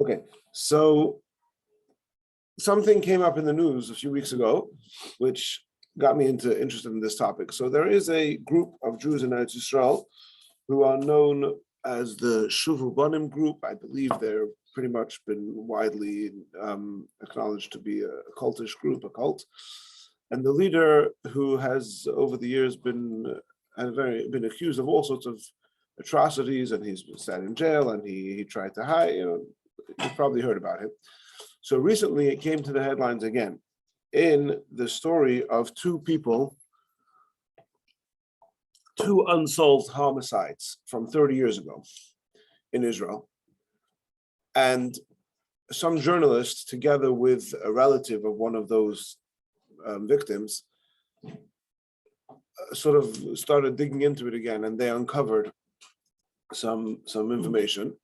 Okay, so something came up in the news a few weeks ago, which got me interested in this topic. So there is a group of Jews in Eretz Yisrael who are known as the Shuvu Banim group. I believe they're pretty much been widely acknowledged to be a cultish group, a cult. And the leader, who has over the years been accused of all sorts of atrocities, and he's been sat in jail, and he tried to hide. You've probably heard about him. So recently, it came to the headlines again in the story of two unsolved homicides from 30 years ago in Israel. And some journalists, together with a relative of one of those victims, sort of started digging into it again, and they uncovered some information.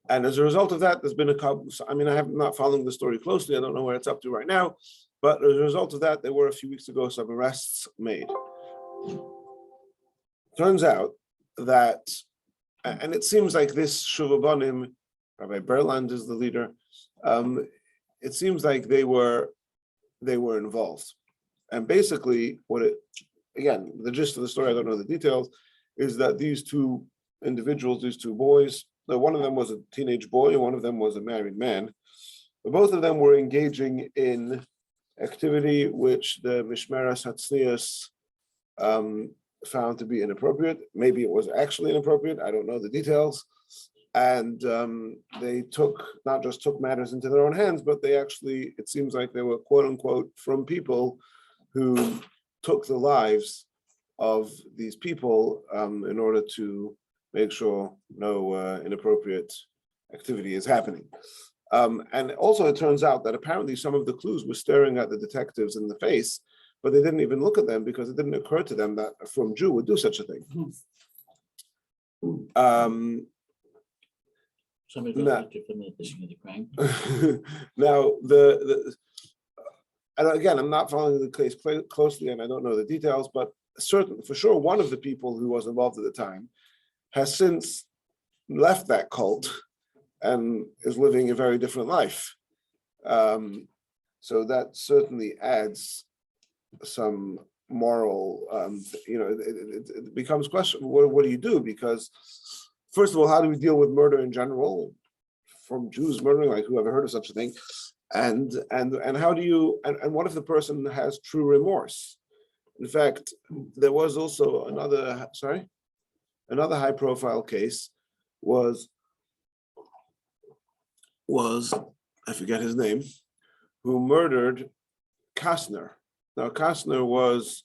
And as a result of that, there's been a couple. I mean, I have not following the story closely. I don't know where it's up to right now. But as a result of that, there were a few weeks ago some arrests made. Turns out that, and it seems like this Shuvu Banim, Rabbi Berland is the leader. It seems like they were involved. And basically, again, the gist of the story, I don't know the details, is that these two individuals, these two boys, one of them was a teenage boy and one of them was a married man, but both of them were engaging in activity which the Mishmeras Hatznius found to be inappropriate. Maybe it was actually inappropriate, I don't know the details. And they not just took matters into their own hands, but they actually, it seems like they were quote unquote from people who took the lives of these people in order to make sure no inappropriate activity is happening. And also it turns out that apparently some of the clues were staring at the detectives in the face, but they didn't even look at them because it didn't occur to them that a from Jew would do such a thing. Now, and again, I'm not following the case closely and I don't know the details, but for sure, one of the people who was involved at the time has since left that cult and is living a very different life. So that certainly adds some moral, it becomes question, what do you do? Because first of all, how do we deal with murder in general? From Jews murdering, like who ever heard of such a thing? And how do you, and what if the person has true remorse? In fact, there was also another high profile case was I forget his name, who murdered Kastner. Now Kastner was,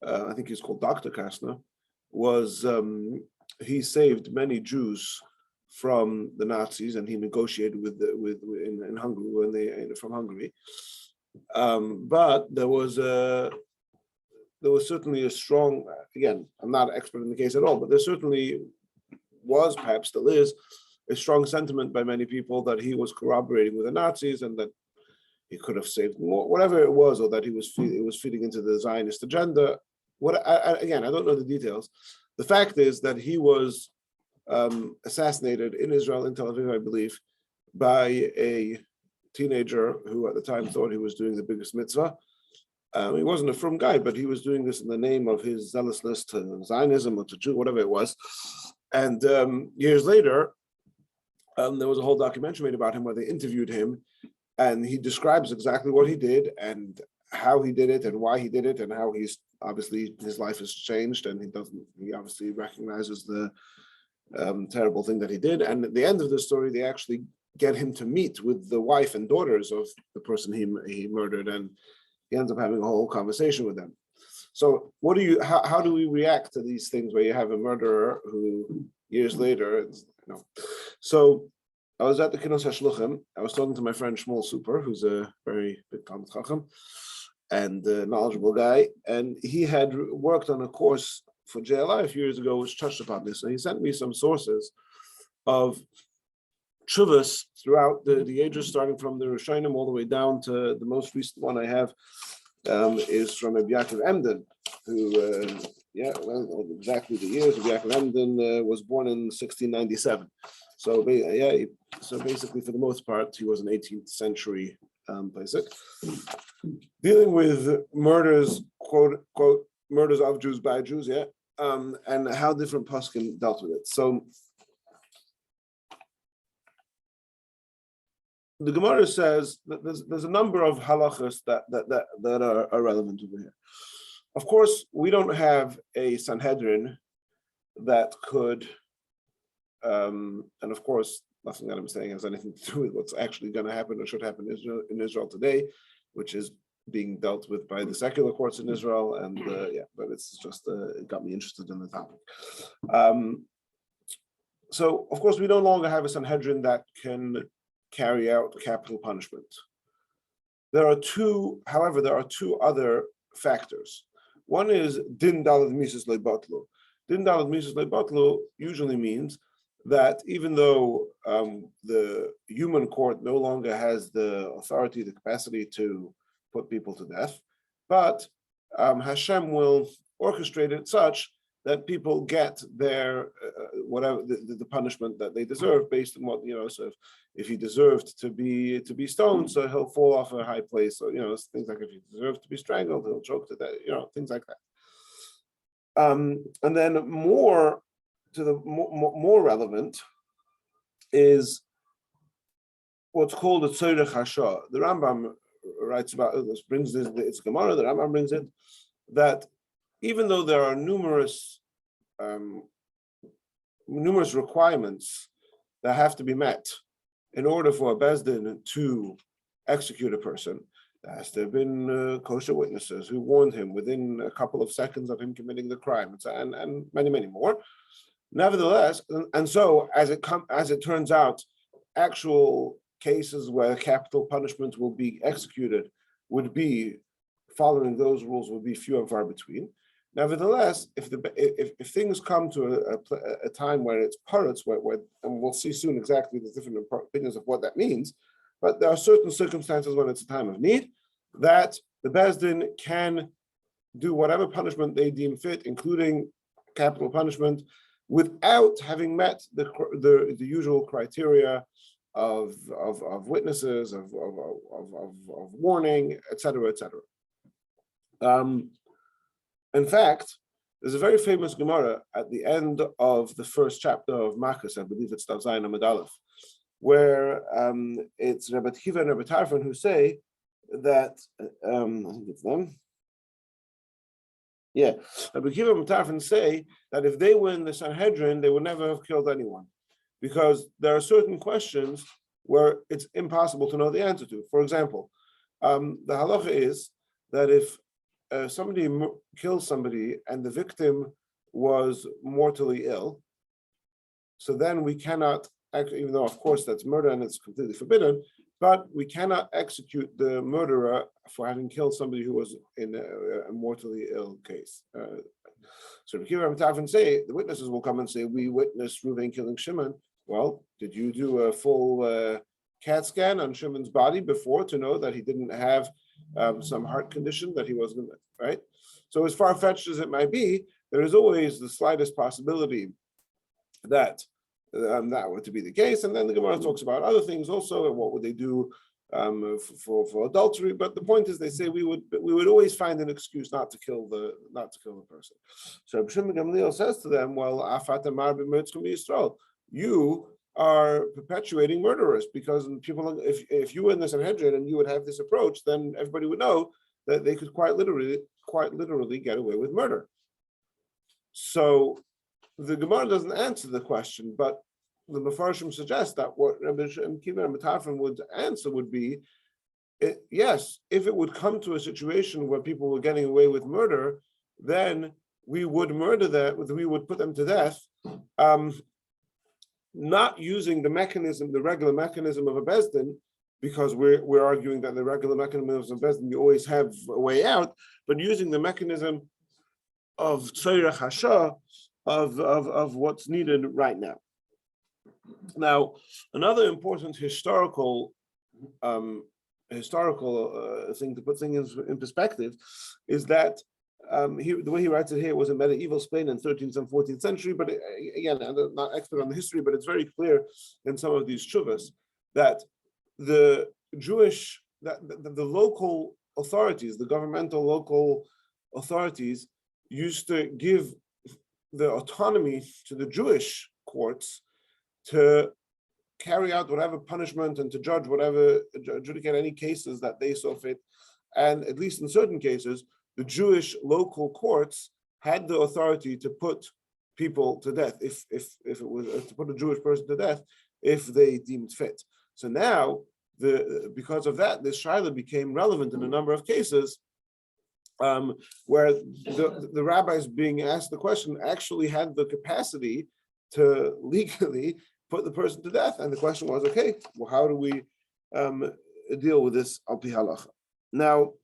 I think he's called Dr. Kastner, was he saved many Jews from the Nazis, and he negotiated in Hungary from Hungary. But there was certainly a strong, again, I'm not an expert in the case at all, but there certainly was, perhaps still is, a strong sentiment by many people that he was corroborating with the Nazis and that he could have saved more, whatever it was, or that it was feeding into the Zionist agenda. Again, I don't know the details. The fact is that he was assassinated in Israel, in Tel Aviv, I believe, by a teenager who at the time thought he was doing the biggest mitzvah. He wasn't a frum guy, but he was doing this in the name of his zealousness to Zionism or to Jew, whatever it was. And years later, there was a whole documentary made about him where they interviewed him, and he describes exactly what he did and how he did it and why he did it and how he's obviously his life has changed, and he obviously recognizes the terrible thing that he did. And at the end of the story, they actually get him to meet with the wife and daughters of the person he murdered, and he ends up having a whole conversation with them. So how do we react to these things where you have a murderer who years later, So I was at the Kinos HaShluchim. I was talking to my friend Shmuel Super, who's a very big Talmud Chacham and a knowledgeable guy, and he had worked on a course for JLI a few years ago which touched upon this, and he sent me some sources of tshuvas throughout the ages, starting from the Rishonim all the way down to the most recent one I have is from Rabbi Yaakov Emden, who, exactly the years. Rabbi Yaakov Emden was born in 1697. So yeah, so basically, for the most part, he was an 18th century Pesach, dealing with murders, quote murders of Jews by Jews, yeah, and how different poskim dealt with it. So the Gemara says that there's a number of halachas that are relevant over here. Of course, we don't have a Sanhedrin that could, and of course, nothing that I'm saying has anything to do with what's actually going to happen or should happen in Israel today, which is being dealt with by the secular courts in Israel. And yeah, but it's just it got me interested in the topic. So, of course, we no longer have a Sanhedrin that can carry out capital punishment. However, there are two other factors. One is din dalad mises lebatlu. Din dalad mises lebatlu usually means that even though the human court no longer has the authority, the capacity to put people to death, but Hashem will orchestrate it such that people get their whatever the punishment that they deserve based on what, so if he deserved to be stoned, so he'll fall off a high place, or things like if he deserved to be strangled, he'll choke to death, things like that. And then more relevant is what's called a tzorech hasha. The Rambam writes about this, brings this, it's Gemara, the Rambam brings it, that even though there are numerous requirements that have to be met in order for a Beis Din to execute a person, there has to have been kosher witnesses who warned him within a couple of seconds of him committing the crime, and many, many more. Nevertheless, and so as it turns out, actual cases where capital punishment will be executed would be, following those rules, would be few and far between. Nevertheless, if things come to a time where it's parrots, where and we'll see soon exactly the different opinions of what that means, but there are certain circumstances when it's a time of need that the Beis Din can do whatever punishment they deem fit, including capital punishment, without having met the usual criteria of witnesses, of warning, etc., etc. In fact, there's a very famous Gemara at the end of the first chapter of Makos, I believe it's Tav Zayin Amud Aleph, where it's Rabbi Kiva and Rabbi Tarfon who say that, I think it's them. Yeah, Rabbi Kiva and Rabbi Tarfon say that if they were in the Sanhedrin, they would never have killed anyone, because there are certain questions where it's impossible to know the answer to. For example, the halacha is that if somebody kills somebody and the victim was mortally ill, so then we cannot, even though of course that's murder and it's completely forbidden, but we cannot execute the murderer for having killed somebody who was in a mortally ill case. So the Kiva and Tafin say, the witnesses will come and say, we witnessed Reuven killing Shimon. Well, did you do a full CAT scan on Shimon's body before to know that he didn't have some heart condition that he wasn't, right? So as far-fetched as it might be, there is always the slightest possibility that that were to be the case. And then the Gemara talks about other things also, and what would they do for adultery. But the point is, they say we would always find an excuse not to kill the person. So Rabbi Shimon Gamliel says to them, well, Afat Amar b'Metzchum Yisrael, you are perpetuating murderers, because people, if you were in the Sanhedrin and you would have this approach, then everybody would know that they could quite literally get away with murder. So the Gemara doesn't answer the question, but the Mefarshim suggest that what Rabbi Kiva and Tarfon would answer would be, yes, if it would come to a situation where people were getting away with murder, then we would murder them, we would put them to death, not using the regular mechanism of a Beis Din, because we're arguing that the regular mechanism of a Beis Din, you always have a way out, but using the mechanism of tzorech hasha, of what's needed right now. Now, another important historical thing to put things in perspective is that the way he writes it here was in medieval Spain in 13th and 14th century. But again, I'm not expert on the history, but it's very clear in some of these shuvas that the local authorities, the governmental local authorities, used to give the autonomy to the Jewish courts to carry out whatever punishment and to judge whatever, adjudicate any cases that they saw fit. And at least in certain cases, the Jewish local courts had the authority to put people to death, if it was to put a Jewish person to death, if they deemed fit. So now, because of that, this shaila became relevant in a number of cases, where the rabbis being asked the question actually had the capacity to legally put the person to death. And the question was, okay, well, how do we deal with this al pi halacha? Now,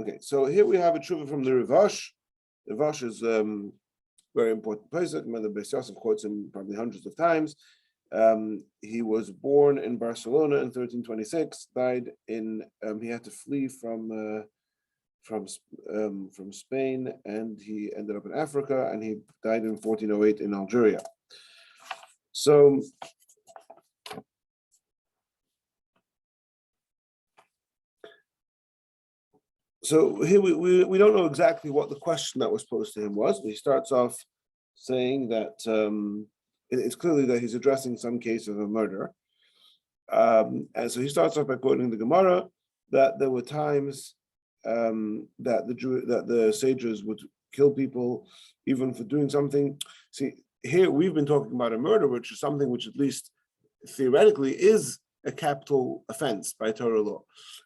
okay, so here we have a tshuva from the Rivash. The Rivash is very important person. Mother Beis Yosef quotes him probably hundreds of times. He was born in Barcelona in 1326. Died in. He had to flee from Spain, and he ended up in Africa, and he died in 1408 in Algeria. So. So here we don't know exactly what the question that was posed to him was, but he starts off saying that it's clearly that he's addressing some case of a murder. And so he starts off by quoting the Gemara that there were times that the sages would kill people even for doing something. See, here we've been talking about a murder, which is something which at least theoretically is a capital offense by Torah law.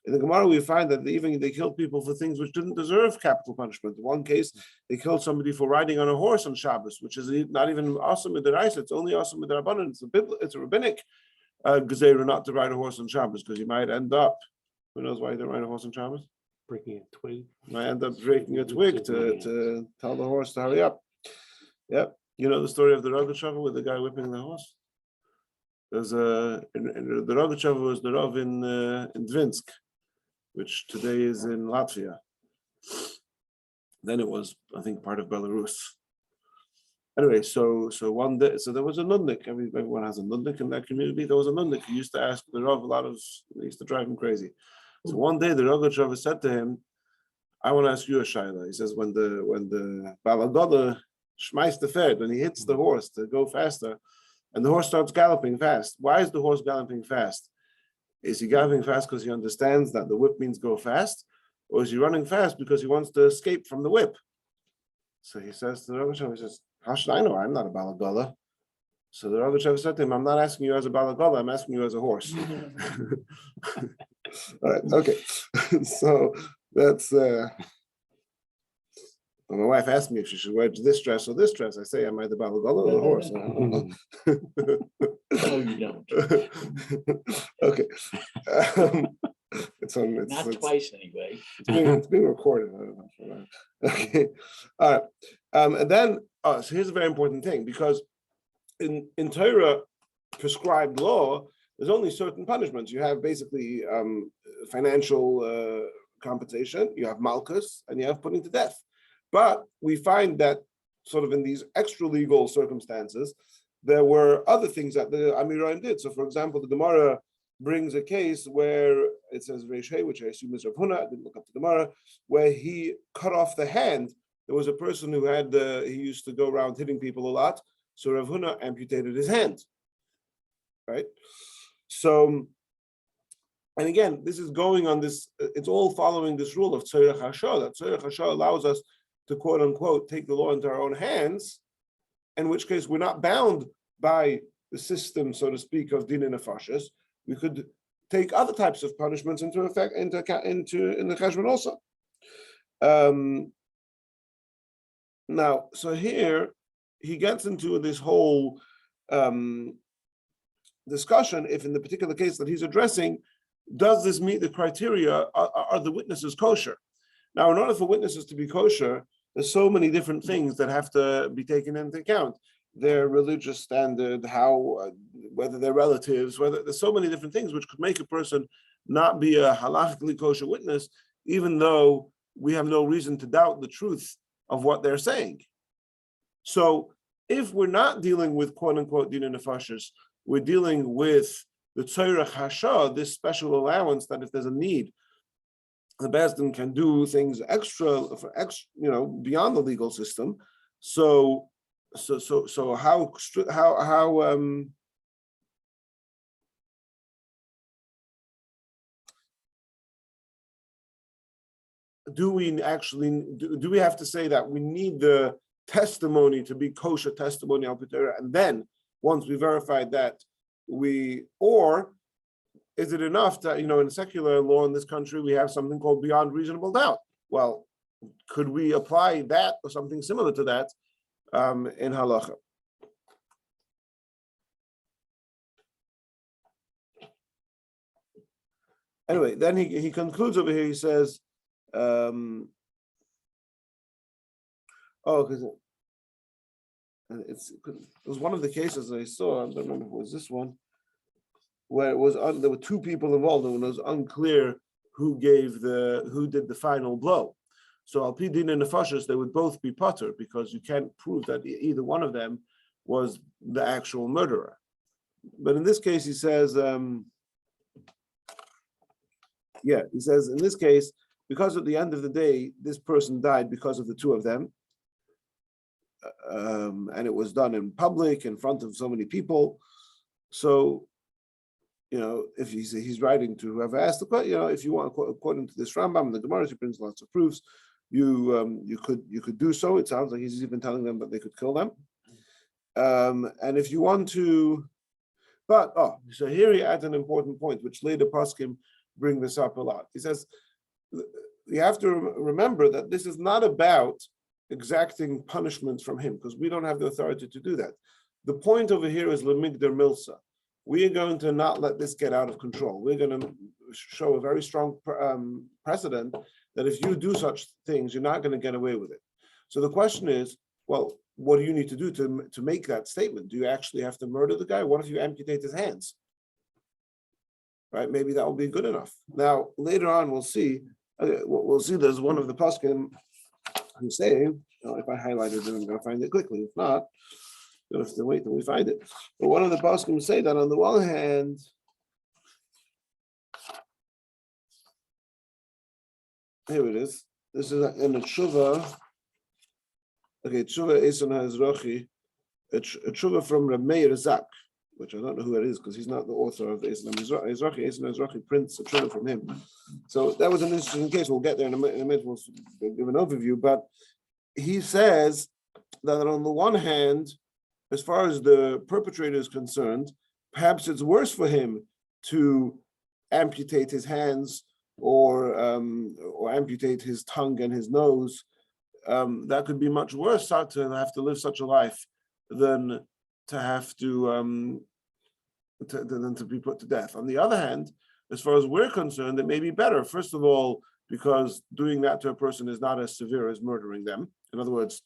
In the Gemara, we find that they killed people for things which didn't deserve capital punishment. In one case, they killed somebody for riding on a horse on Shabbos, which is not even awesome with the rice. It's only awesome with the Rabbanan. It's a rabbinic gezerah not to ride a horse on Shabbos, because you might end up, who knows why you don't ride a horse on Shabbos? Breaking a twig. Might end up breaking a twig to tell the horse to hurry up. Yep. You know the story of the Rogatchover with the guy whipping the horse? There's the Rogatchover was the Rav in Dvinsk, which today is in Latvia. Then it was, I think, part of Belarus. Anyway, so one day, so there was a nudnik. Everyone has a nudnik in that community. There was a nudnik who used to ask the Rav it used to drive him crazy. So one day the Rogatchover said to him, "I want to ask you a shaila." He says, when the Balagoda schmeißt the Pferd, when he hits the horse to go faster, and the horse starts galloping fast. Why is the horse galloping fast? Is he galloping fast because he understands that the whip means go fast? Or is he running fast because he wants to escape from the whip? So he says to the Rogatchover, he says, "How should I know? I'm not a Balagoda." So the Rogatchover said to him, "I'm not asking you as a Balagoda, I'm asking you as a horse." All right, okay. So that's when my wife asked me if she should wear this dress or this dress, I say, "Am I the Balagoda or the horse?" No, you don't. Okay. It's Not twice anyway. It's being recorded. I don't know. Okay. All right. And then, so here's a very important thing, because in Torah prescribed law, there's only certain punishments. You have basically financial compensation, you have malchus, and you have putting to death. But we find that sort of in these extra legal circumstances, there were other things that the Amiroim did. So, for example, the Gemara brings a case where it says Reish Hey, which I assume is Rav Huna, I didn't look up the Gemara, where he cut off the hand. There was a person who he used to go around hitting people a lot. So Rav Huna amputated his hand, right? So, and again, this is going on this, it's all following this rule of Tzorech Hashah, that Tzorech Hashah allows us to quote unquote take the law into our own hands, in which case we're not bound by the system, so to speak, of din and nefashos. We could take other types of punishments into the cheshbon also. Now, so here he gets into this whole discussion if in the particular case that he's addressing, does this meet the criteria? Are the witnesses kosher? Now, in order for witnesses to be kosher, there's so many different things that have to be taken into account. Their religious standard, how, whether they're relatives, whether there's so many different things which could make a person not be a halachically kosher witness, even though we have no reason to doubt the truth of what they're saying. So if we're not dealing with quote unquote din nefashos, we're dealing with the tzorech hasha, this special allowance that if there's a need, the Beis Din can do things extra, beyond the legal system. So how do we actually do we have to say that we need the testimony to be kosher testimony al P'Torah, and then once we verified that or is it enough that in secular law in this country we have something called beyond reasonable doubt? Well, could we apply that or something similar to that in halacha? Anyway, then he concludes over here. He says, because it was one of the cases I saw. I don't remember if it was this one, where it was there were two people involved, and it was unclear who did the final blow. So al pi din nefashos, they would both be patur because you can't prove that either one of them was the actual murderer. But in this case, he says, he says in this case, because at the end of the day, this person died because of the two of them, and it was done in public in front of so many people. So, if he's writing to whoever asked the question, if you want, according to this Rambam and the Gemara, he brings lots of proofs. You could do so. It sounds like he's even telling them that they could kill them. And if you want to, so here he adds an important point, which later poskim bring this up a lot. He says you have to remember that this is not about exacting punishments from him, because we don't have the authority to do that. The point over here is lemigdar milsa. We are going to not let this get out of control. We're going to show a very strong precedent that if you do such things, you're not going to get away with it. So the question is, well, what do you need to do to make that statement? Do you actually have to murder the guy? What if you amputate his hands? Right? Maybe that will be good enough. Now, later on, we'll see. There's one of the poskim who's saying, if I highlighted it, I'm going to find it quickly. If not, you'll have to wait till we find it. But one of the poskim say that on the one hand, here it is. This is in a tshuva. Okay, tshuva Eson HaEzrachi, a tshuva from Rabbi Meir Zak, which I don't know who it is because he's not the author of Eson HaEzrachi. Eson HaEzrachi prints a tshuva from him. So that was an interesting case. We'll get there in a minute. We'll give an overview. But he says that on the one hand, as far as the perpetrator is concerned, perhaps it's worse for him to amputate his hands or amputate his tongue and his nose. That could be much worse to have to live such a life than to have to be put to death. On the other hand, as far as we're concerned, it may be better. First of all, because doing that to a person is not as severe as murdering them. In other words,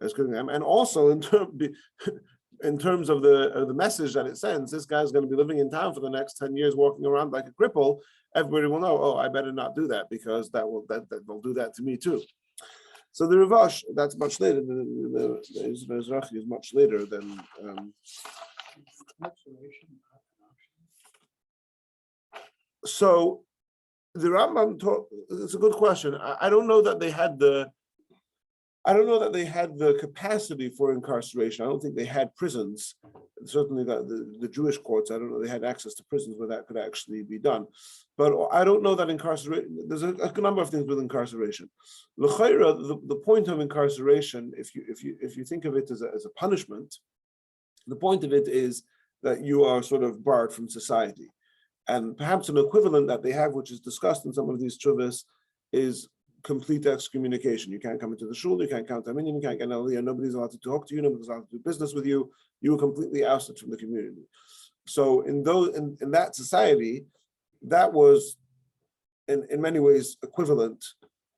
as killing them, and also in terms of the message that it sends, this guy's going to be living in town for the next 10 years, walking around like a cripple. Everybody will know, oh, I better not do that because that will do that to me too. So the Rivash, that's much later. The Ezrachi is much later than. So the Rambam it's a good question. I don't know that they had the capacity for incarceration. I don't think they had prisons. Certainly the Jewish courts, I don't know they had access to prisons where that could actually be done. But I don't know that incarceration, there's a number of things with incarceration. L'chaira, the point of incarceration, if you think of it as a punishment, the point of it is that you are sort of barred from society. And perhaps an equivalent that they have, which is discussed in some of these tshuvas, is complete excommunication. You can't come into the shul, you can't count Dominion, you can't get an Aliyah, nobody's allowed to talk to you, nobody's allowed to do business with you. You were completely ousted from the community. So in that society, that was in many ways equivalent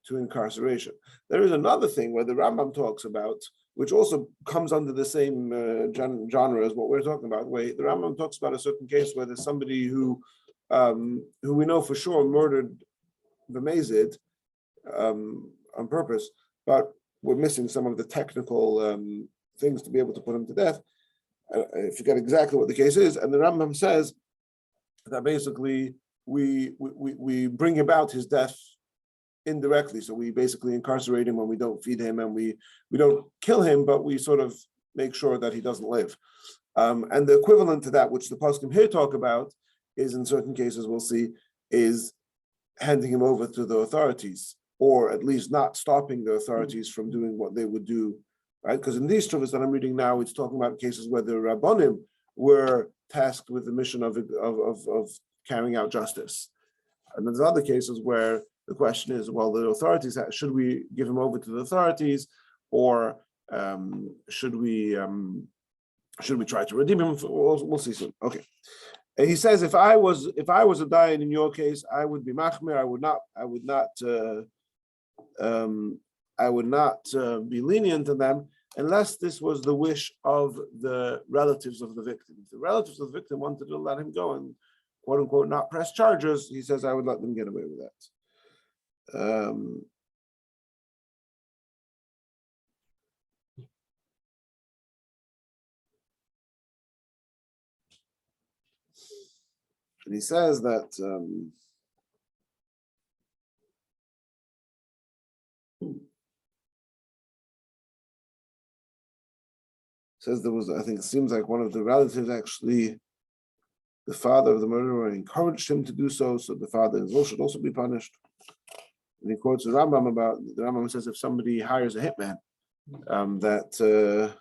to incarceration. There is another thing where the Rambam talks about, which also comes under the same genre as what we're talking about, where the Rambam talks about a certain case where there's somebody who we know for sure murdered the Mazid on purpose, but we're missing some of the technical things to be able to put him to death. I forget exactly what the case is, and the Rambam says that basically we bring about his death indirectly. So we basically incarcerate him when we don't feed him, and we don't kill him, but we sort of make sure that he doesn't live. And the equivalent to that, which the poskim here talk about, is in certain cases we'll see, is handing him over to the authorities, or at least not stopping the authorities from doing what they would do, right? Because in these trovas that I'm reading now, it's talking about cases where the Rabbonim were tasked with the mission of carrying out justice. And there's other cases where the question is, well, the authorities, should we give him over to the authorities, or should we try to redeem him? We'll see soon. Okay. And he says, if I was a dayan in your case, I would be machmir. I would not be lenient to them unless this was the wish of the relatives of the victim. If the relatives of the victim wanted to let him go and quote unquote not press charges, he says I would let them get away with that. And he says that says there was, I think it seems like one of the relatives, actually the father of the murderer, encouraged him to do so, so the father-in-law should also be punished. And he quotes the Rambam says if somebody hires a hitman, that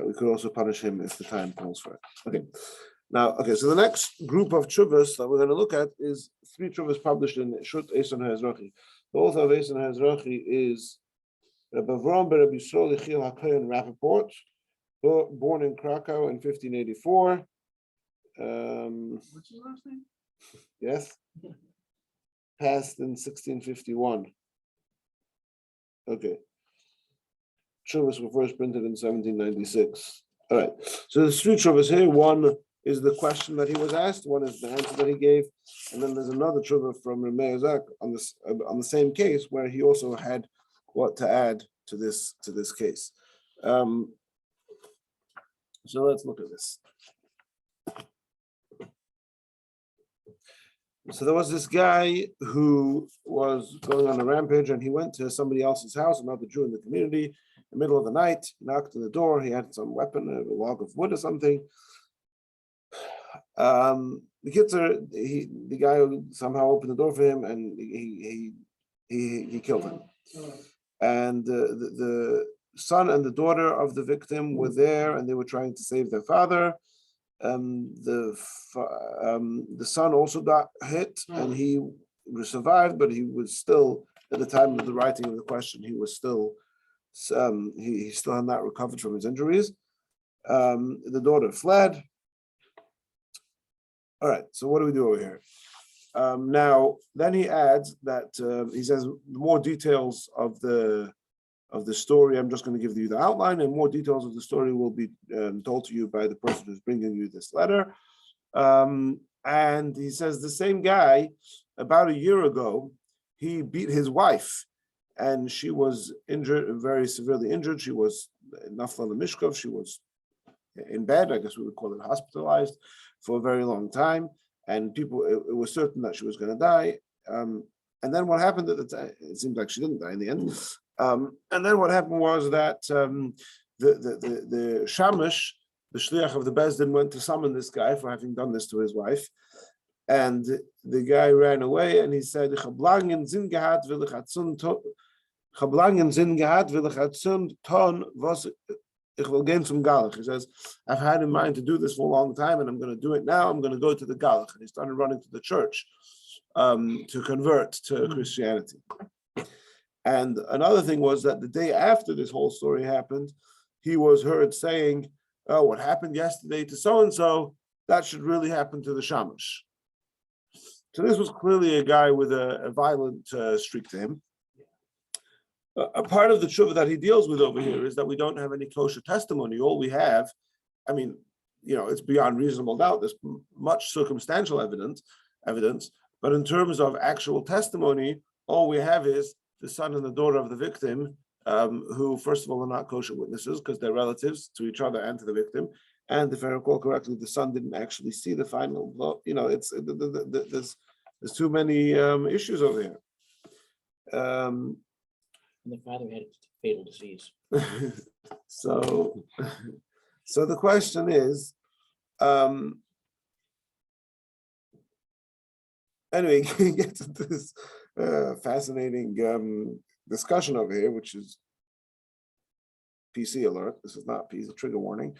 we could also punish him if the time calls for it. Okay. So the next group of tshuvas that we're going to look at is 3 tshuvas published in Shut Eson HaEzrachi. The author of Eson HaEzrachi is Rabbi Avram ben Rabbi Yisrael Yechiel HaKohen Rapoport, born in Krakow in 1584. What's his last name? Yes. Passed in 1651. Okay. Tshuvas were first printed in 1796. All right. So there's 3 tshuvas here. One is the question that he was asked. One is the answer that he gave, and then there's another tshuva from Rabbi Ezek on the same case where he also had what to add to this case. So let's look at this. So there was this guy who was going on a rampage, and he went to somebody else's house, another Jew in the community, in the middle of the night. He knocked on the door. He had some weapon, a log of wood or something. The guy somehow opened the door for him, and he killed him. And the son and the daughter of the victim were there, and they were trying to save their father. The son also got hit, and he survived, but he was still, at the time of the writing of the question, he was still he still had not recovered from his injuries. The daughter fled. All right, so what do we do over here? Now, then he adds that he says more details of the story. I'm just going to give you the outline, and more details of the story will be told to you by the person who's bringing you this letter. And he says the same guy, about a year ago, he beat his wife, and she was injured, very severely injured. She was nafla mishkov. She was in bed. I guess we would call it hospitalized for a very long time. And it was certain that she was going to die. And then what happened at the time, it seems like she didn't die in the end. And then what happened was that the shamash, the shliach of the Beis Din, went to summon this guy for having done this to his wife. And the guy ran away, and he said, he says, I've had in mind to do this for a long time, and I'm going to do it now. I'm going to go to the Galach. And he started running to the church. to convert to Christianity. And another thing was that the day after this whole story happened, he was heard saying, "Oh, what happened yesterday to so and so, that should really happen to the shamash." So this was clearly a guy with a violent streak to him. A part of the tshuva that he deals with over here is that we don't have any kosher testimony. All we have, I mean, it's beyond reasonable doubt. There's much circumstantial evidence, but in terms of actual testimony, all we have is the son and the daughter of the victim, who, first of all, are not kosher witnesses because they're relatives to each other and to the victim. And if I recall correctly, the son didn't actually see the final blow. There's too many issues over here. And the father had a fatal disease. So the question is, anyway, he gets into this fascinating discussion over here, which is PC alert. This is not PC, trigger warning.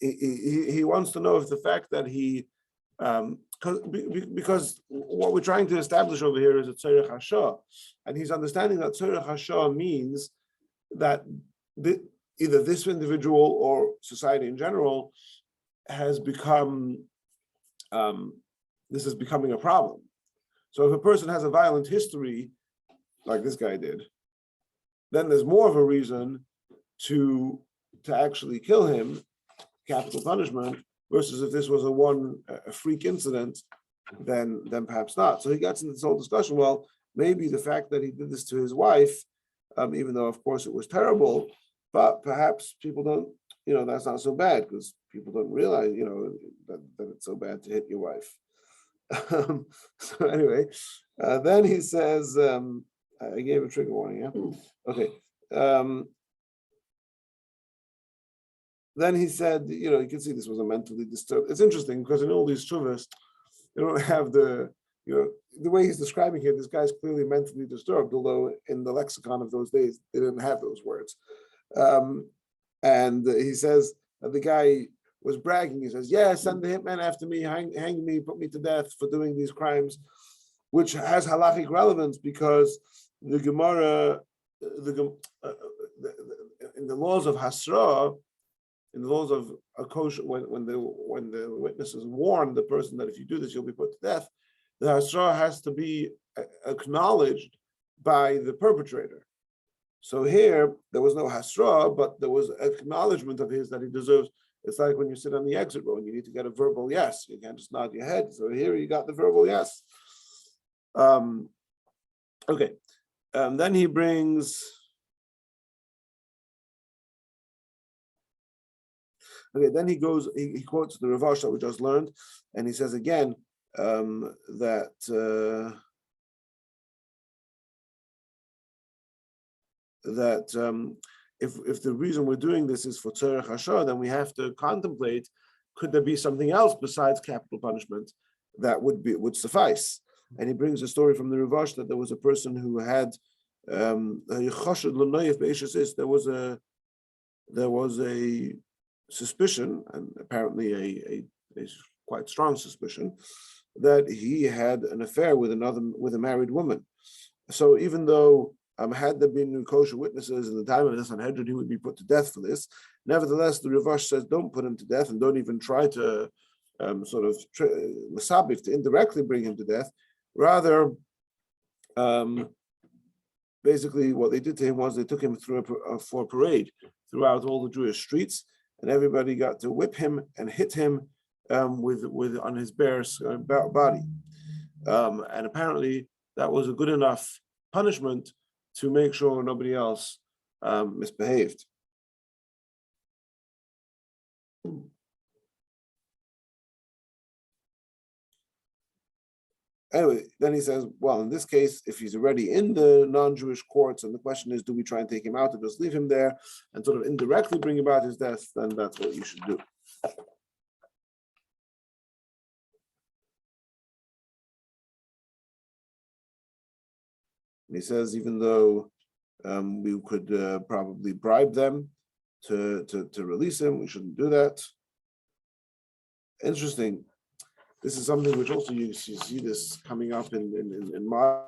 He wants to know if the fact that he, because what we're trying to establish over here is a tzorech hashah, and he's understanding that tzorech hashah means that either this individual or society in general has become, this is becoming a problem. So if a person has a violent history, like this guy did, then there's more of a reason to actually kill him, capital punishment, versus if this was a freak incident, then perhaps not. So he gets into this whole discussion. Well, maybe the fact that he did this to his wife, even though of course it was terrible, but perhaps people don't, that's not so bad because people don't realize, that it's so bad to hit your wife. So anyway, then he says, I gave a trigger warning, yeah? Okay. Then he said, you can see this was a mentally disturbed. It's interesting because in all these shuvas, they don't have the way he's describing here, this guy's clearly mentally disturbed, although in the lexicon of those days, they didn't have those words. And he says that the guy was bragging. He says, yeah, send the hitman after me, hang me, put me to death for doing these crimes, which has halachic relevance because the Gemara, in the laws of Hasra, in the laws of a kosher, when the witnesses warn the person that if you do this, you'll be put to death, the Hasra has to be acknowledged by the perpetrator. So here, there was no Hasra, but there was acknowledgement of his that he deserves. It's like when you sit on the exit row and you need to get a verbal yes. You can't just nod your head. So here you got the verbal yes. Okay. Then he brings... Okay, then he goes, he quotes the Ravash that we just learned, and he says again that if the reason we're doing this is for tzorech hashah, then we have to contemplate, could there be something else besides capital punishment that would suffice? And he brings a story from the Ravash that there was a person who had there was a suspicion, and apparently a quite strong suspicion, that he had an affair with a married woman. So even though had there been kosher witnesses in the time of the Sanhedrin, he would be put to death for this. Nevertheless, the Ravash says, don't put him to death and don't even try to masabif, to indirectly bring him to death. Rather, basically what they did to him was they took him through for a parade throughout all the Jewish streets, and everybody got to whip him and hit him with on his bare body. And apparently that was a good enough punishment to make sure nobody else misbehaved. Anyway, then he says, well, in this case, if he's already in the non-Jewish courts, and the question is, do we try and take him out or just leave him there and sort of indirectly bring about his death, then that's what you should do. And he says, even though we could probably bribe them to release him, we shouldn't do that. Interesting. this is something which also you see this coming up in modern.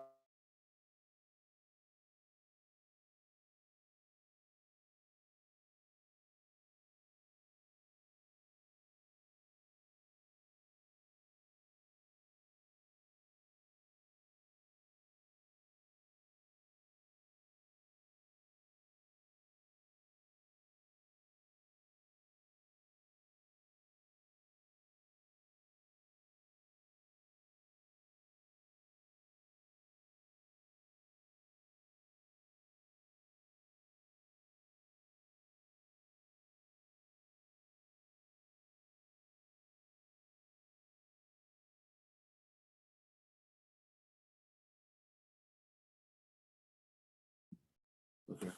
Okay.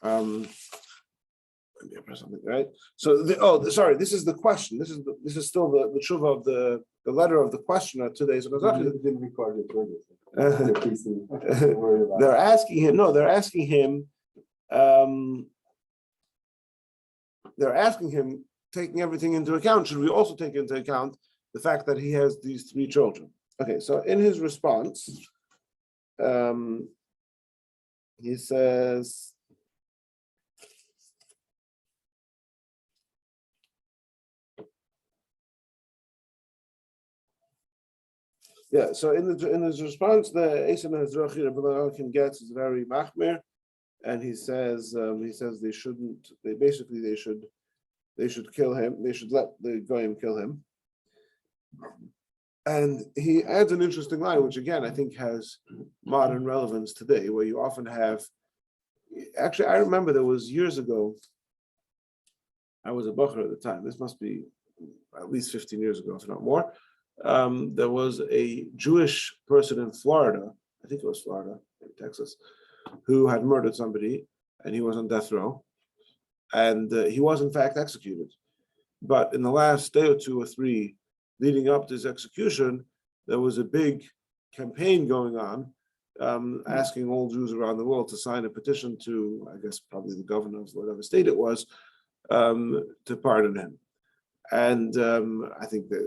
Let me press something, right? So sorry, this is the question. This is still the tshuva of the letter of the questioner today. So didn't record it. they're asking him. No, they're asking him. They're asking him, taking everything into account. Should we also take into account the fact that he has these 3 children? Okay, so in his response, he says. Yeah, so in his response, the Esan Hazrachi Rabbi gets is very machmir, and he says they shouldn't. They should kill him. They should let the goyim kill him. And he adds an interesting line, which again I think has modern relevance today, where you often have. Actually, I remember there was years ago. I was a bacher at the time. This must be at least 15 years ago, if not more. There was a Jewish person in Florida, I think it was Florida, maybe Texas, who had murdered somebody, and he was on death row, and he was in fact executed. But in the last day or 2 or 3 leading up to his execution, there was a big campaign going on, asking all Jews around the world to sign a petition to, I guess, probably the governor of whatever state it was, to pardon him. And I think that,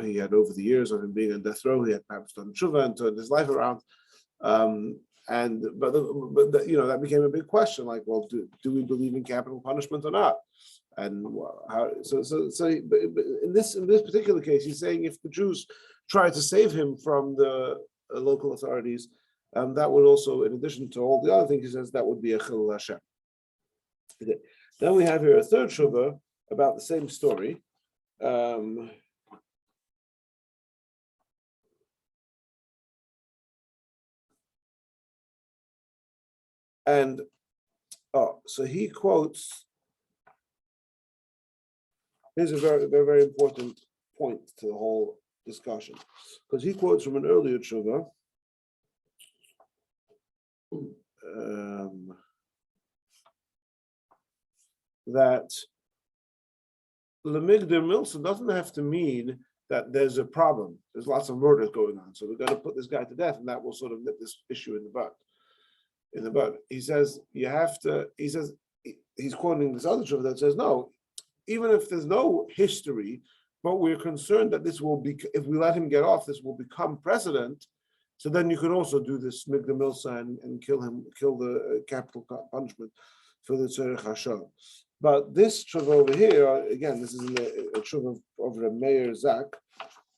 he had, over the years of him being on death row, he had perhaps done tshuva and turned his life around. But that became a big question, like, well, do we believe in capital punishment or not? And how? So in this particular case, he's saying if the Jews try to save him from the local authorities, that would also, in addition to all the other things, he says that would be a chilul Hashem. Okay. Then we have here a third shuvah about the same story. So he quotes. Here's a very, very, very important point to the whole discussion, because he quotes from an earlier tshuva. That Lemigdar Milson doesn't have to mean that there's a problem. There's lots of murders going on, so we're going to put this guy to death, and that will sort of nip this issue in the bud. He says you have to. He says he's quoting this other tshuva that says no, even if there's no history, but we're concerned that this will be, if we let him get off, this will become precedent. So then you can also do this Migdal Milsa and kill the capital punishment for the Tzerich Hashem. But this tshuva over here, again, this is a tshuva of Reb Meir Zak,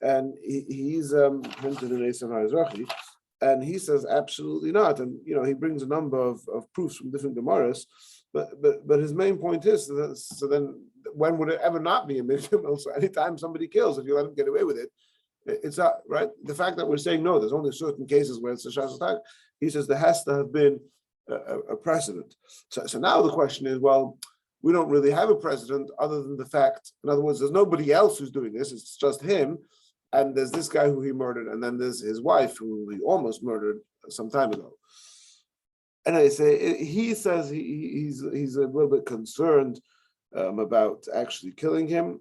and he's printed in Esav HaEzrachi, and he says absolutely not. And he brings a number of proofs from different Gemaras, but his main point is that, so then when would it ever not be a Migdal Milsa? Anytime somebody kills, if you let him get away with it, it's not right. The fact that we're saying no, there's only certain cases where it's a shas attack. He says there has to have been a precedent. So now the question is, well, we don't really have a precedent other than the fact, in other words, there's nobody else who's doing this, it's just him, and there's this guy who he murdered, and then there's his wife who he almost murdered some time ago. And I say, he says he's a little bit concerned about actually killing him,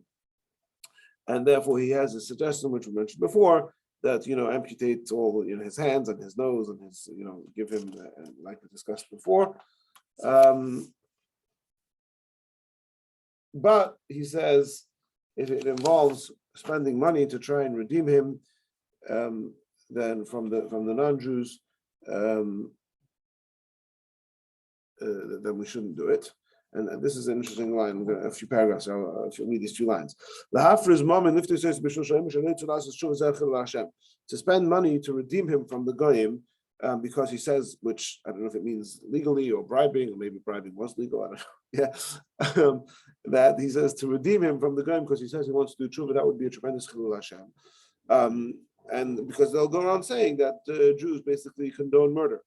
and therefore he has a suggestion, which we mentioned before, that amputate all his hands and his nose and his give him like we discussed before. But he says if it involves spending money to try and redeem him, then from the non-Jews, then we shouldn't do it. And this is an interesting line. A few paragraphs. I'll read these two lines. To spend money to redeem him from the goyim, because he says, which I don't know if it means legally or bribing, or maybe bribing was legal. I don't know. Yeah, that he says to redeem him from the goyim because he says he wants to do tshuva. That would be a tremendous chilul Hashem, and because they'll go around saying that Jews basically condone murder.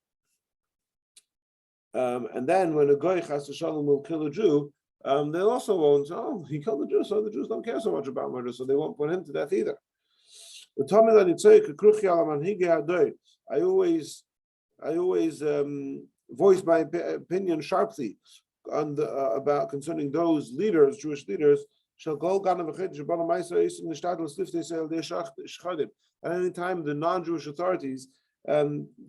And then when a goy chas v'shalom will kill a Jew, they'll also won't say, oh, he killed the Jew, so the Jews don't care so much about murder, so they won't put him to death either. I always voice my opinion sharply on about concerning those leaders, Jewish leaders. At any time the non-Jewish authorities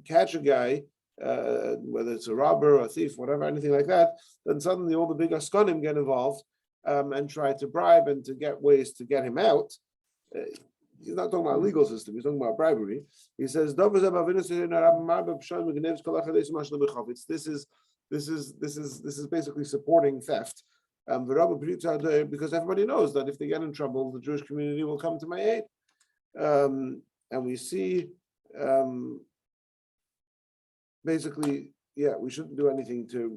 catch a guy, whether it's a robber or a thief, whatever, anything like that, then suddenly all the big askanim get involved and try to bribe and to get ways to get him out. He's not talking about a legal system, he's talking about bribery. He says, this is basically supporting theft. Because everybody knows that if they get in trouble, the Jewish community will come to my aid. And we see basically, we shouldn't do anything to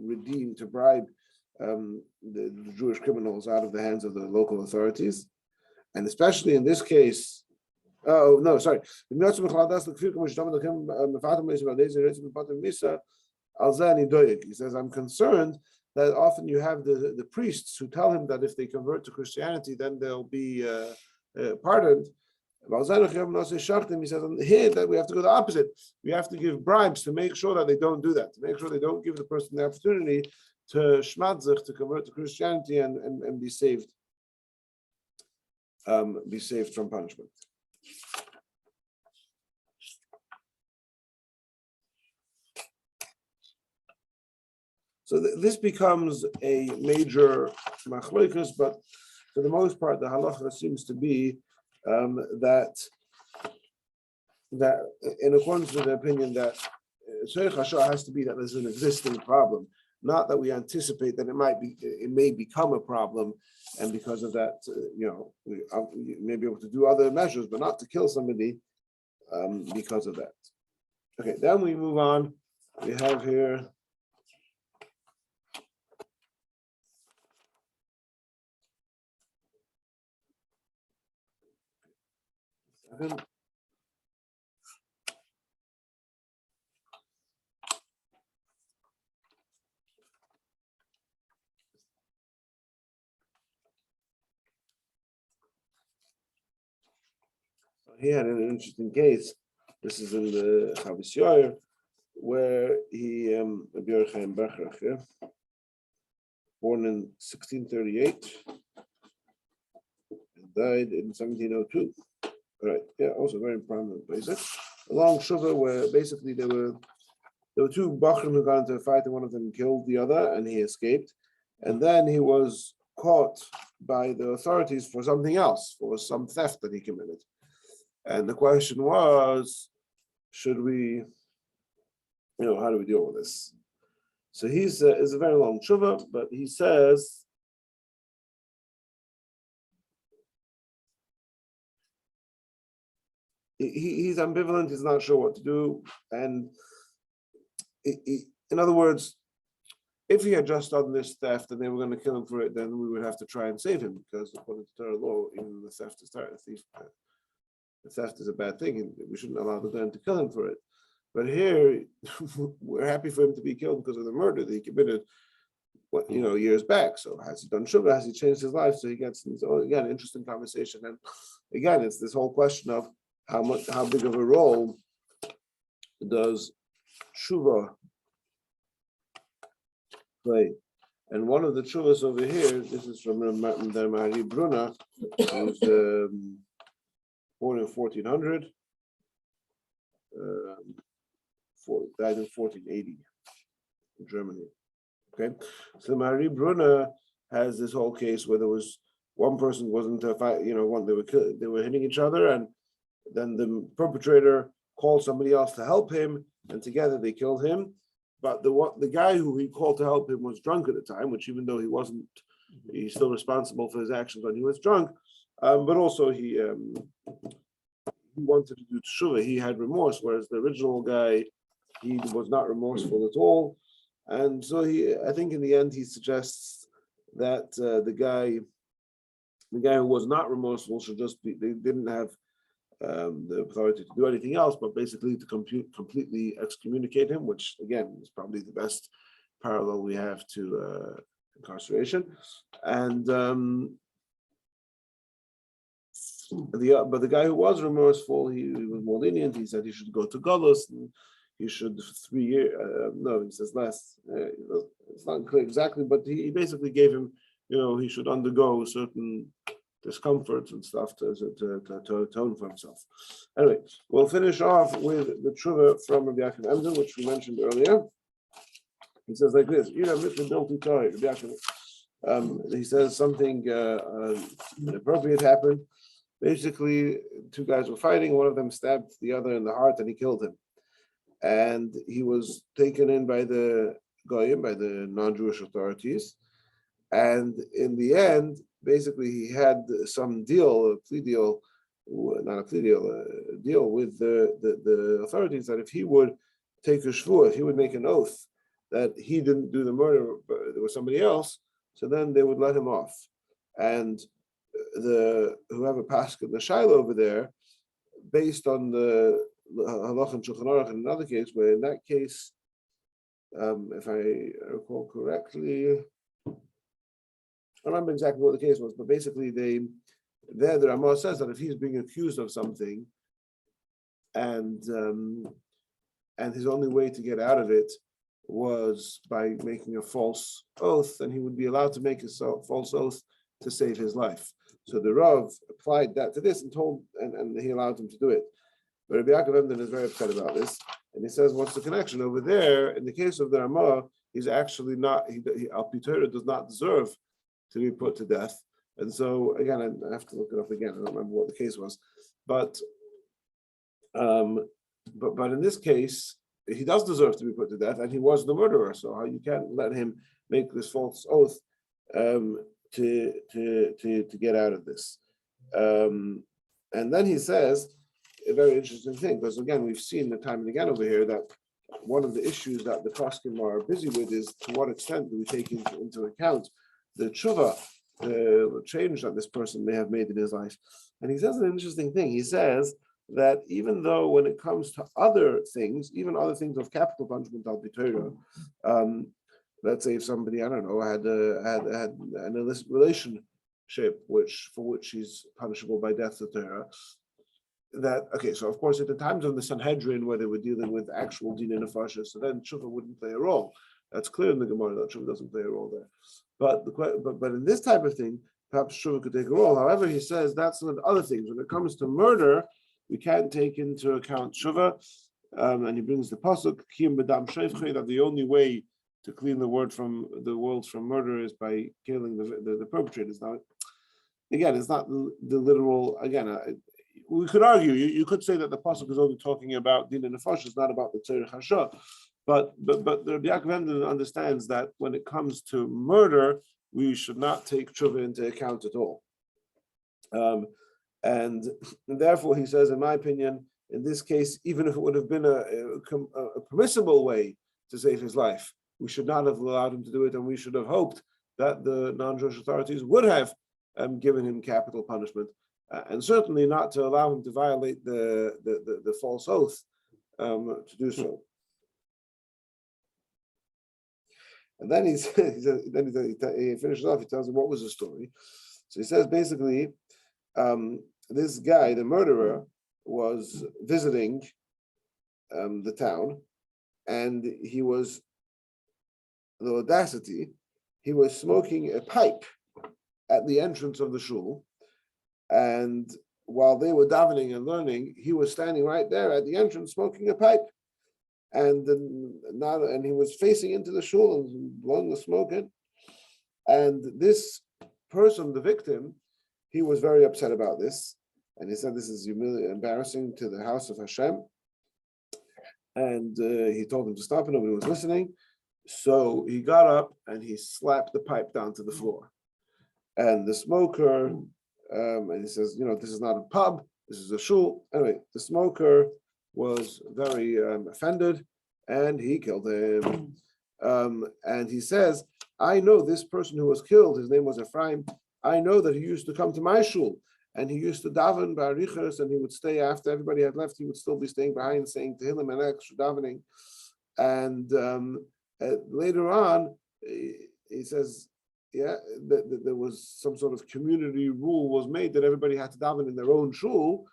bribe the Jewish criminals out of the hands of the local authorities. And especially in this case, he says, I'm concerned that often you have the priests who tell him that if they convert to Christianity, then they'll be pardoned. He says here that we have to go the opposite. We have to give bribes to make sure that they don't do that, to make sure they don't give the person the opportunity to shmadzich, to convert to Christianity and be saved from punishment. So this becomes a major machlokas, but for the most part, the halacha seems to be that in accordance with the opinion that Tzorech Hashah has to be that there's an existing problem, not that we anticipate that it may become a problem, and because of that, we may be able to do other measures, but not to kill somebody because of that. Okay, then we move on. We have here. He had an interesting case. This is in the Chavis Yoyer, where he, born in 1638, and died in 1702. Right, also very prominent place. A long shuvah where basically there were two bachrim who got into a fight, and one of them killed the other, and he escaped. And then he was caught by the authorities for something else, for some theft that he committed. And the question was, should we, how do we deal with this? So it's a very long tshuva, but he says, he's ambivalent, he's not sure what to do. And in other words, if he had just done this theft and they were going to kill him for it, then we would have to try and save him, because according to Torah law, even the theft is the theft is a bad thing, and we shouldn't allow the gun to kill him for it. But here, we're happy for him to be killed because of the murder that he committed, years back. So has he done shuvah? Has he changed his life? So he gets, again, interesting conversation. And again, it's this whole question of how big of a role does shuvah play? And one of the tshuvas over here, this is from the Mahari Bruna, who's born in 1400, died in 1480 in Germany. Okay, so Mahari Bruna has this whole case where there was one person was into a fight, they were hitting each other, and then the perpetrator called somebody else to help him, and together they killed him. But the guy who he called to help him was drunk at the time, which even though he's still responsible for his actions when he was drunk. But also he wanted to do tshuva. He had remorse, whereas the original guy, he was not remorseful at all. And so I think in the end, he suggests that the guy who was not remorseful should just be, they didn't have the authority to do anything else, but basically to completely excommunicate him, which again is probably the best parallel we have to incarceration. And but the guy who was remorseful, he was more lenient. He said he should go to Golos, and he should 3 years. No, he says less. It's not clear exactly, but he basically gave him, he should undergo certain discomforts and stuff to atone for himself. Anyway, we'll finish off with the tshuva from Rabbi Yaakov Emden, which we mentioned earlier. He says like this: he says something inappropriate happened. Basically, two guys were fighting. One of them stabbed the other in the heart, and he killed him. And he was taken in by the goyim, by the non-Jewish authorities. And in the end, basically, he had some deal, a deal with the authorities that if he would take a shvuah, if he would make an oath that he didn't do the murder, but there was somebody else, so then they would let him off. And whoever passed the shaila over there, based on the halach and Shulchan Aruch in another case, where in that case, if I recall correctly, I don't remember exactly what the case was, but basically the Ramah says that if he's being accused of something, and his only way to get out of it was by making a false oath, then he would be allowed to make a false oath to save his life. So the Rav applied that to this and he allowed him to do it. But Rabbi Yaakov Emden is very upset about this, and he says, "What's the connection over there? In the case of the Ramah, he's actually not. Al Pi Torah does not deserve to be put to death." And so again, I have to look it up again. I don't remember what the case was, but in this case, he does deserve to be put to death, and he was the murderer. So how you can't let him make this false oath to get out of this? And then he says a very interesting thing, because again, we've seen the time and again over here that one of the issues that the poskim are busy with is to what extent do we take into account the tshuva, the change that this person may have made in his life. And he says an interesting thing. He says that even though when it comes to other things, even other things of capital punishment, Al Pi Torah, let's say if somebody, I don't know, had an illicit relationship for which he's punishable by death to Torah, so of course at the times of the Sanhedrin where they were dealing with actual din and nefashos, so then tshuva wouldn't play a role. That's clear in the Gemara that tshuva doesn't play a role there. But in this type of thing, perhaps tshuva could take a role. However, he says that's not other things. When it comes to murder, we can't take into account tshuva, and he brings the pasuk Kiyum b'dam sheifchei, that the only way to clean the world from murder is by killing the perpetrators. Now, again, it's not the literal. Again, we could argue. You could say that the pasuk is only talking about din and nefashos, not about the tzarich hasha. But the Rabbi Yaakov Emden understands that when it comes to murder, we should not take tshuva into account at all. And therefore, he says, in my opinion, in this case, even if it would have been a permissible way to save his life, we should not have allowed him to do it, and we should have hoped that the non-Jewish authorities would have given him capital punishment, and certainly not to allow him to violate the false oath to do so. And then he finishes off. He tells him what was the story. So he says basically, this guy, the murderer, was visiting the town, and he was the audacity. He was smoking a pipe at the entrance of the shul, and while they were davening and learning, he was standing right there at the entrance smoking a pipe. And he was facing into the shul and blowing the smoke in. And this person, the victim, he was very upset about this, and he said this is embarrassing to the house of Hashem. And he told him to stop, and nobody was listening. So he got up and he slapped the pipe down to the floor. And the smoker, and he says, this is not a pub, this is a shul. Anyway, the smoker was very offended, and he killed him. And he says, I know this person who was killed, his name was Ephraim. I know that he used to come to my shul, and he used to daven ba'arichas, and he would stay after everybody had left. He would still be staying behind, saying Tehillim and extra davening. And later on, he says, there was some sort of community rule was made that everybody had to daven in their own shul.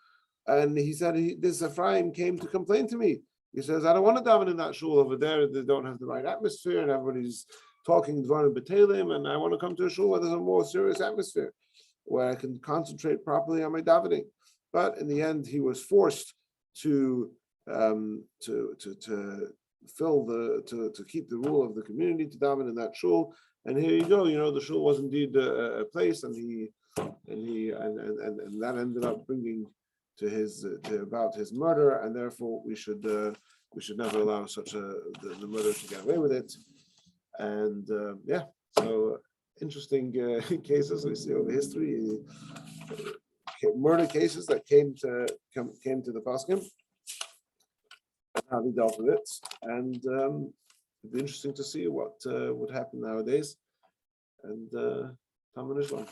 And he said, this Ephraim came to complain to me. He says, I don't want to daven in that shul over there. They don't have the right atmosphere, and everybody's talking Dvarim B'Teilim, and I want to come to a shul where there's a more serious atmosphere, where I can concentrate properly on my davening. But in the end, he was forced to keep the rule of the community to daven in that shul. And here you go, the shul was indeed a place, and that ended up bringing to about his murder, and therefore we should never allow such the murder to get away with it. And so interesting cases we see over history, murder cases that came to the Paskim, and how they dealt with it. And it'd be interesting to see what would happen nowadays. And Tam Islam.